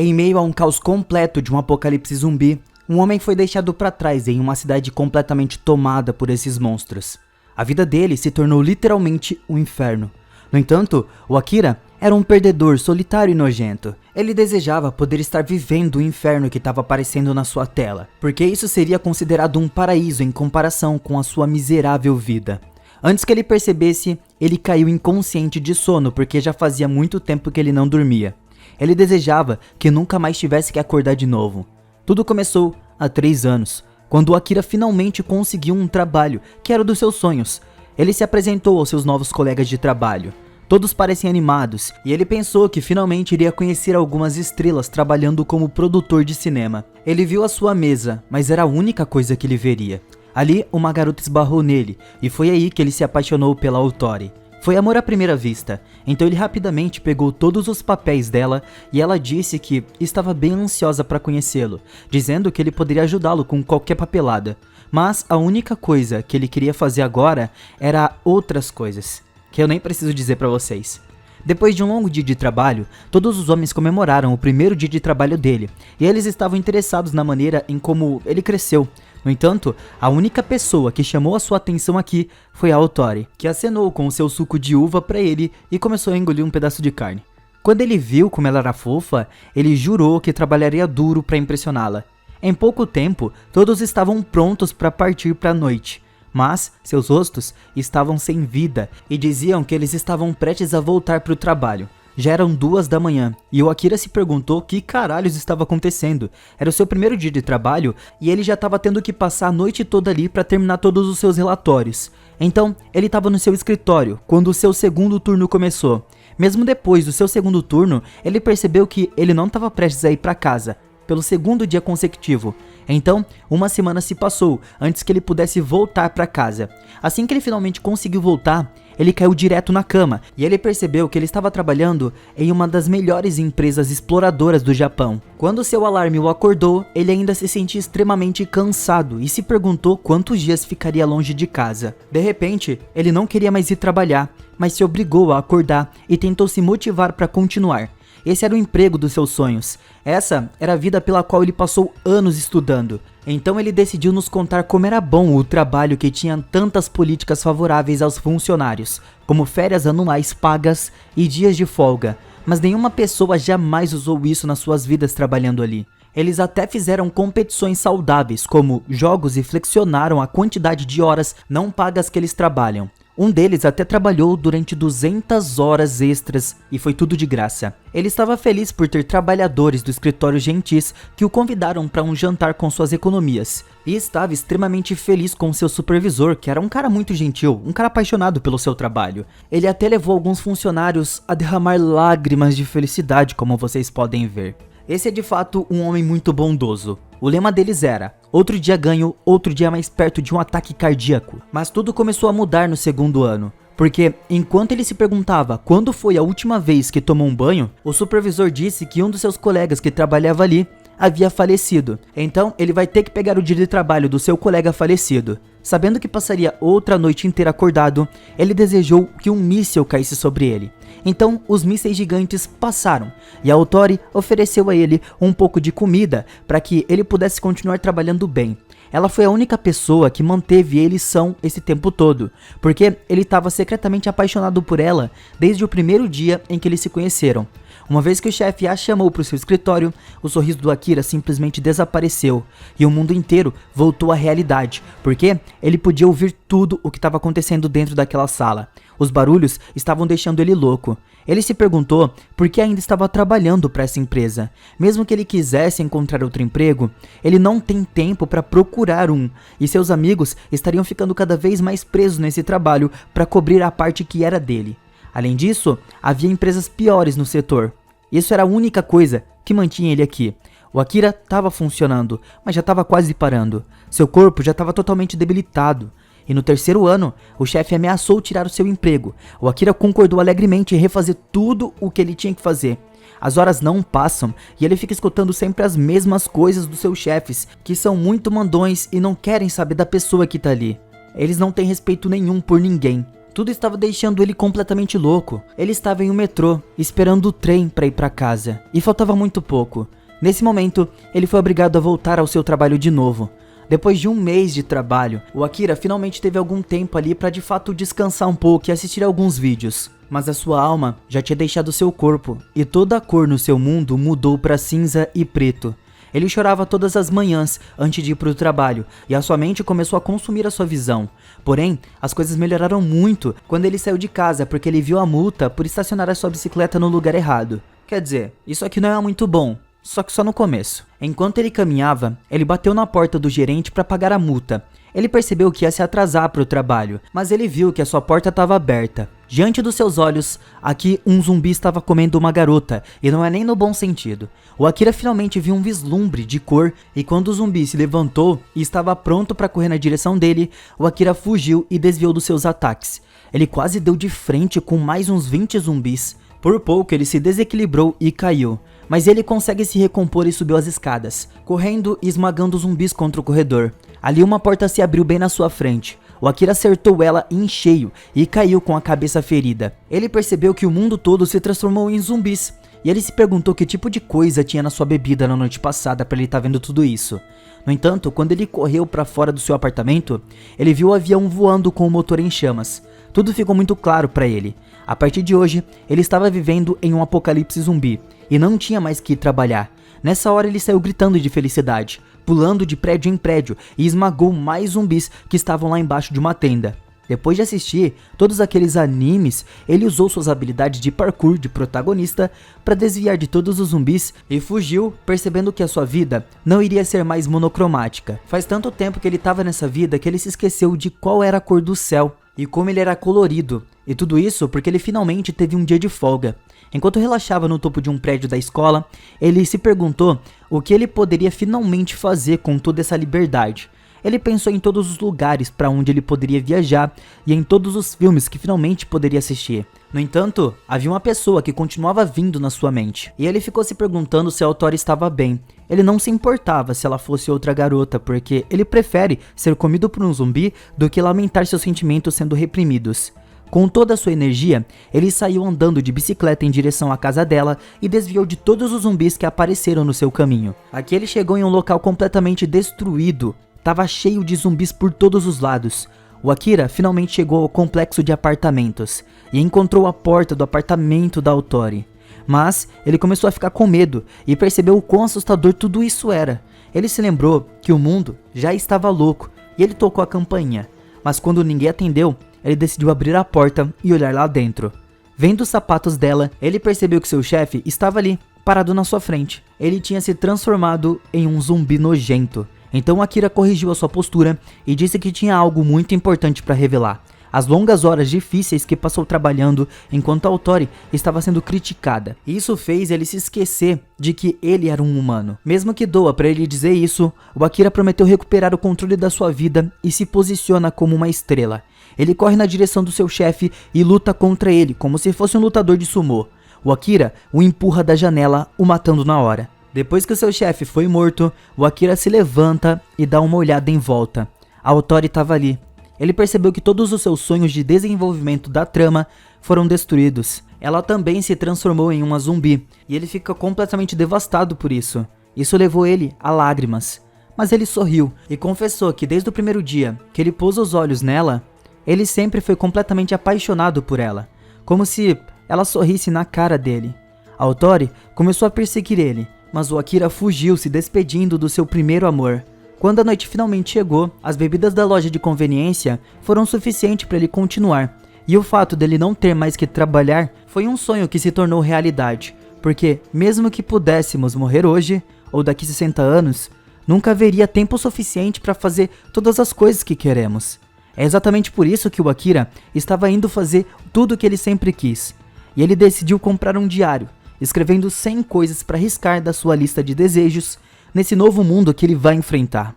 Em meio a um caos completo de um apocalipse zumbi, um homem foi deixado para trás em uma cidade completamente tomada por esses monstros. A vida dele se tornou literalmente um inferno. No entanto, o Akira era um perdedor solitário e nojento. Ele desejava poder estar vivendo o inferno que estava aparecendo na sua tela, porque isso seria considerado um paraíso em comparação com a sua miserável vida. Antes que ele percebesse, ele caiu inconsciente de sono porque já fazia muito tempo que ele não dormia. Ele desejava que nunca mais tivesse que acordar de novo. Tudo começou há 3 anos, quando o Akira finalmente conseguiu um trabalho que era o dos seus sonhos. Ele se apresentou aos seus novos colegas de trabalho. Todos parecem animados, e ele pensou que finalmente iria conhecer algumas estrelas trabalhando como produtor de cinema. Ele viu a sua mesa, mas era a única coisa que ele veria. Ali, uma garota esbarrou nele, e foi aí que ele se apaixonou pela Autori. Foi amor à primeira vista, então ele rapidamente pegou todos os papéis dela e ela disse que estava bem ansiosa para conhecê-lo, dizendo que ele poderia ajudá-lo com qualquer papelada. Mas a única coisa que ele queria fazer agora era outras coisas, que eu nem preciso dizer para vocês. Depois de um longo dia de trabalho, todos os homens comemoraram o primeiro dia de trabalho dele, e eles estavam interessados na maneira em como ele cresceu. No entanto, a única pessoa que chamou a sua atenção aqui foi a Autori, que acenou com o seu suco de uva para ele e começou a engolir um pedaço de carne. Quando ele viu como ela era fofa, ele jurou que trabalharia duro para impressioná-la. Em pouco tempo, todos estavam prontos para partir para a noite. Mas seus rostos estavam sem vida e diziam que eles estavam prestes a voltar para o trabalho. Já eram 2 da manhã e o Akira se perguntou o que caralhos estava acontecendo. Era o seu primeiro dia de trabalho e ele já estava tendo que passar a noite toda ali para terminar todos os seus relatórios. Então ele estava no seu escritório quando o seu segundo turno começou. Mesmo depois do seu segundo turno, ele percebeu que ele não estava prestes a ir para casa pelo segundo dia consecutivo. Então, uma semana se passou antes que ele pudesse voltar para casa. Assim que ele finalmente conseguiu voltar, ele caiu direto na cama e ele percebeu que ele estava trabalhando em uma das melhores empresas exploradoras do Japão. Quando seu alarme o acordou, ele ainda se sentia extremamente cansado e se perguntou quantos dias ficaria longe de casa. De repente, ele não queria mais ir trabalhar, mas se obrigou a acordar e tentou se motivar para continuar. Esse era o emprego dos seus sonhos. Essa era a vida pela qual ele passou anos estudando. Então ele decidiu nos contar como era bom o trabalho que tinha tantas políticas favoráveis aos funcionários, como férias anuais pagas e dias de folga. Mas nenhuma pessoa jamais usou isso nas suas vidas trabalhando ali. Eles até fizeram competições saudáveis, como jogos, e flexionaram a quantidade de horas não pagas que eles trabalham. Um deles até trabalhou durante 200 horas extras e foi tudo de graça. Ele estava feliz por ter trabalhadores do escritório gentis que o convidaram para um jantar com suas economias. E estava extremamente feliz com seu supervisor, que era um cara muito gentil, um cara apaixonado pelo seu trabalho. Ele até levou alguns funcionários a derramar lágrimas de felicidade, como vocês podem ver. Esse é de fato um homem muito bondoso. O lema deles era: outro dia ganho, outro dia mais perto de um ataque cardíaco. Mas tudo começou a mudar no segundo ano, porque enquanto ele se perguntava quando foi a última vez que tomou um banho, o supervisor disse que um dos seus colegas que trabalhava ali havia falecido. Então ele vai ter que pegar o dia de trabalho do seu colega falecido. Sabendo que passaria outra noite inteira acordado, ele desejou que um míssil caísse sobre ele. Então os mísseis gigantes passaram e a Autori ofereceu a ele um pouco de comida para que ele pudesse continuar trabalhando bem. Ela foi a única pessoa que manteve ele são esse tempo todo, porque ele estava secretamente apaixonado por ela desde o primeiro dia em que eles se conheceram. Uma vez que o chefe a chamou para o seu escritório, o sorriso do Akira simplesmente desapareceu e o mundo inteiro voltou à realidade, porque ele podia ouvir tudo o que estava acontecendo dentro daquela sala. Os barulhos estavam deixando ele louco. Ele se perguntou por que ainda estava trabalhando para essa empresa. Mesmo que ele quisesse encontrar outro emprego, ele não tem tempo para procurar um, e seus amigos estariam ficando cada vez mais presos nesse trabalho para cobrir a parte que era dele. Além disso, havia empresas piores no setor. Isso era a única coisa que mantinha ele aqui. O Akira estava funcionando, mas já estava quase parando. Seu corpo já estava totalmente debilitado. E no 3º ano, o chefe ameaçou tirar o seu emprego. O Akira concordou alegremente em refazer tudo o que ele tinha que fazer. As horas não passam e ele fica escutando sempre as mesmas coisas dos seus chefes, que são muito mandões e não querem saber da pessoa que tá ali. Eles não têm respeito nenhum por ninguém. Tudo estava deixando ele completamente louco. Ele estava em um metrô, esperando o trem para ir para casa, e faltava muito pouco. Nesse momento, ele foi obrigado a voltar ao seu trabalho de novo. Depois de um mês de trabalho, o Akira finalmente teve algum tempo ali para de fato descansar um pouco e assistir alguns vídeos. Mas a sua alma já tinha deixado seu corpo, e toda a cor no seu mundo mudou para cinza e preto. Ele chorava todas as manhãs antes de ir para o trabalho, e a sua mente começou a consumir a sua visão. Porém, as coisas melhoraram muito quando ele saiu de casa, porque ele viu a multa por estacionar a sua bicicleta no lugar errado. Quer dizer, isso aqui não é muito bom, só que só no começo. Enquanto ele caminhava, ele bateu na porta do gerente para pagar a multa. Ele percebeu que ia se atrasar para o trabalho, mas ele viu que a sua porta estava aberta. Diante dos seus olhos, aqui um zumbi estava comendo uma garota, e não é nem no bom sentido. O Akira finalmente viu um vislumbre de cor, e quando o zumbi se levantou e estava pronto para correr na direção dele, o Akira fugiu e desviou dos seus ataques. Ele quase deu de frente com mais uns 20 zumbis. Por pouco ele se desequilibrou e caiu, mas ele consegue se recompor e subiu as escadas, correndo e esmagando os zumbis contra o corredor. Ali uma porta se abriu bem na sua frente. O Akira acertou ela em cheio e caiu com a cabeça ferida. Ele percebeu que o mundo todo se transformou em zumbis, e ele se perguntou que tipo de coisa tinha na sua bebida na noite passada para ele estar vendo tudo isso. No entanto, quando ele correu para fora do seu apartamento, ele viu o avião voando com o motor em chamas. Tudo ficou muito claro para ele. A partir de hoje, ele estava vivendo em um apocalipse zumbi, e não tinha mais que ir trabalhar. Nessa hora ele saiu gritando de felicidade, pulando de prédio em prédio e esmagou mais zumbis que estavam lá embaixo de uma tenda. Depois de assistir todos aqueles animes, ele usou suas habilidades de parkour de protagonista para desviar de todos os zumbis e fugiu, percebendo que a sua vida não iria ser mais monocromática. Faz tanto tempo que ele estava nessa vida que ele se esqueceu de qual era a cor do céu e como ele era colorido. E tudo isso porque ele finalmente teve um dia de folga. Enquanto relaxava no topo de um prédio da escola, ele se perguntou o que ele poderia finalmente fazer com toda essa liberdade. Ele pensou em todos os lugares para onde ele poderia viajar e em todos os filmes que finalmente poderia assistir. No entanto, havia uma pessoa que continuava vindo na sua mente, e ele ficou se perguntando se a autora estava bem. Ele não se importava se ela fosse outra garota, porque ele prefere ser comido por um zumbi do que lamentar seus sentimentos sendo reprimidos. Com toda a sua energia, ele saiu andando de bicicleta em direção à casa dela e desviou de todos os zumbis que apareceram no seu caminho. Aqui ele chegou em um local completamente destruído. Tava cheio de zumbis por todos os lados. O Akira finalmente chegou ao complexo de apartamentos e encontrou a porta do apartamento da Autori. Mas ele começou a ficar com medo e percebeu o quão assustador tudo isso era. Ele se lembrou que o mundo já estava louco e ele tocou a campainha. Mas quando ninguém atendeu, ele decidiu abrir a porta e olhar lá dentro. Vendo os sapatos dela, ele percebeu que seu chefe estava ali, parado na sua frente. Ele tinha se transformado em um zumbi nojento. Então Akira corrigiu a sua postura e disse que tinha algo muito importante para revelar. As longas horas difíceis que passou trabalhando enquanto a Autori estava sendo criticada. Isso fez ele se esquecer de que ele era um humano. Mesmo que doa para ele dizer isso, o Akira prometeu recuperar o controle da sua vida e se posiciona como uma estrela. Ele corre na direção do seu chefe e luta contra ele como se fosse um lutador de sumô. O Akira o empurra da janela, o matando na hora. Depois que o seu chefe foi morto, o Akira se levanta e dá uma olhada em volta. A Autori estava ali. Ele percebeu que todos os seus sonhos de desenvolvimento da trama foram destruídos. Ela também se transformou em uma zumbi, e ele fica completamente devastado por isso. Isso levou ele a lágrimas. Mas ele sorriu e confessou que desde o primeiro dia que ele pôs os olhos nela, ele sempre foi completamente apaixonado por ela, como se ela sorrisse na cara dele. A Autori começou a perseguir ele, mas o Akira fugiu, se despedindo do seu primeiro amor. Quando a noite finalmente chegou, as bebidas da loja de conveniência foram suficientes para ele continuar, e o fato dele não ter mais que trabalhar foi um sonho que se tornou realidade, porque mesmo que pudéssemos morrer hoje, ou daqui 60 anos, nunca haveria tempo suficiente para fazer todas as coisas que queremos. É exatamente por isso que o Akira estava indo fazer tudo o que ele sempre quis, e ele decidiu comprar um diário, escrevendo 100 coisas para riscar da sua lista de desejos nesse novo mundo que ele vai enfrentar.